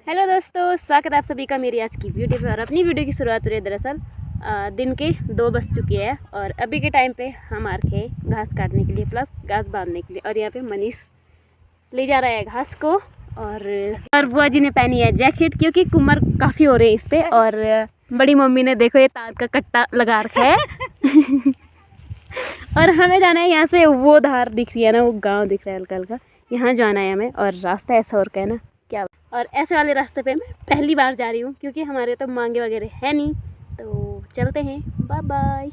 Hello दोस्तों, स्वागत है आप सभी का मेरी आज की वीडियो पे। और अपनी वीडियो की शुरुआत हो रही है दरअसल दिन के 2 बज चुकी है और अभी के टाइम पे हम आ रखे घास काटने के लिए प्लस घास बांधने के लिए। और यहाँ पे मनीष ले जा रहा है घास को और बुआ जी ने पहनी है जैकेट क्योंकि कुमर काफ़ी हो रही है इस पर। और बड़ी मम्मी ने देखो ये तार का कट्टा लगा रखा है और हमें जाना है यहाँ से, वो धार दिख रही है ना, वो गाँव दिख रहा है हल्का हल्का, यहाँ जाना है हमें। और रास्ता ऐसा और का है ना क्या। और ऐसे वाले रास्ते पे मैं पहली बार जा रही हूँ क्योंकि हमारे तो मांगे वगैरह है नहीं। तो चलते हैं, बाय बाय।